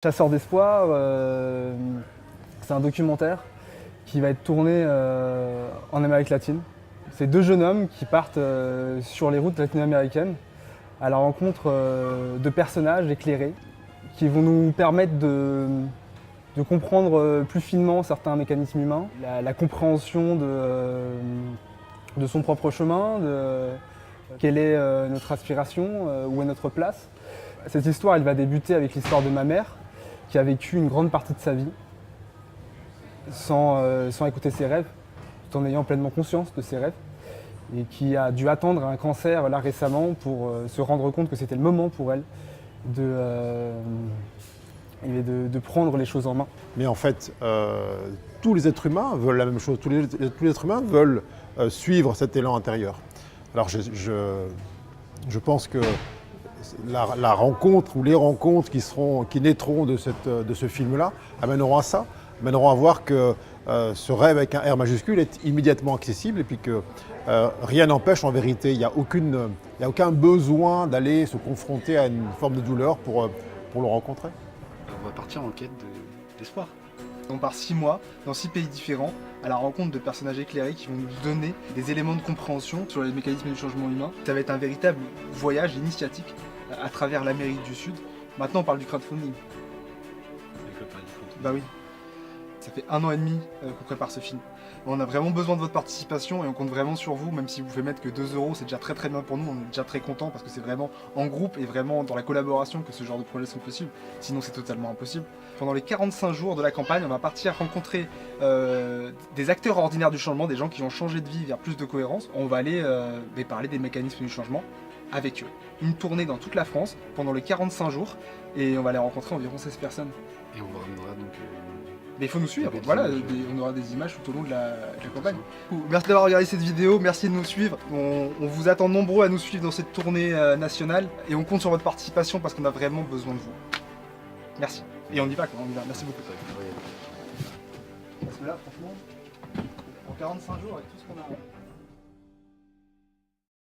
Chasseurs d'espoir, c'est un documentaire qui va être tourné en Amérique latine. C'est deux jeunes hommes qui partent sur les routes latino-américaines à la rencontre de personnages éclairés qui vont nous permettre de comprendre plus finement certains mécanismes humains, la compréhension de son propre chemin, de quelle est notre aspiration, où est notre place. Cette histoire, elle va débuter avec l'histoire de ma mère, qui a vécu une grande partie de sa vie sans écouter ses rêves, tout en ayant pleinement conscience de ses rêves, et qui a dû attendre un cancer là récemment pour se rendre compte que c'était le moment pour elle de prendre les choses en main. Mais en fait, tous les êtres humains veulent la même chose, tous les êtres humains veulent suivre cet élan intérieur. Alors je pense que la rencontre ou les rencontres qui naîtront de ce film-là amèneront à ça, amèneront à voir que ce rêve avec un R majuscule est immédiatement accessible et puis que rien n'empêche en vérité, il n'y a aucun besoin d'aller se confronter à une forme de douleur pour le rencontrer. On va partir en quête d'espoir. On part 6 mois dans 6 pays différents à la rencontre de personnages éclairés qui vont nous donner des éléments de compréhension sur les mécanismes du changement humain. Ça va être un véritable voyage initiatique à travers l'Amérique du Sud. Maintenant on parle du crowdfunding. Bah oui. Ça fait 1 an et demi qu'on prépare ce film. On a vraiment besoin de votre participation et on compte vraiment sur vous, même si vous pouvez mettre que 2 €, c'est déjà très bien pour nous, on est déjà très contents parce que c'est vraiment en groupe et vraiment dans la collaboration que ce genre de projets sont possibles, sinon c'est totalement impossible. Pendant les 45 jours de la campagne, on va partir rencontrer des acteurs ordinaires du changement, des gens qui ont changé de vie vers plus de cohérence. On va aller parler des mécanismes du changement avec eux. Une tournée dans toute la France pendant les 45 jours et on va aller rencontrer environ 16 personnes. Et on ramènera donc... Mais il faut nous suivre, voilà, on aura des images tout au long de la campagne. Merci d'avoir regardé cette vidéo, merci de nous suivre. On vous attend nombreux à nous suivre dans cette tournée nationale et on compte sur votre participation parce qu'on a vraiment besoin de vous. Merci. Et on y va, quoi, on y va. Merci beaucoup. Parce que là, franchement, en 45 jours, avec tout ce qu'on a...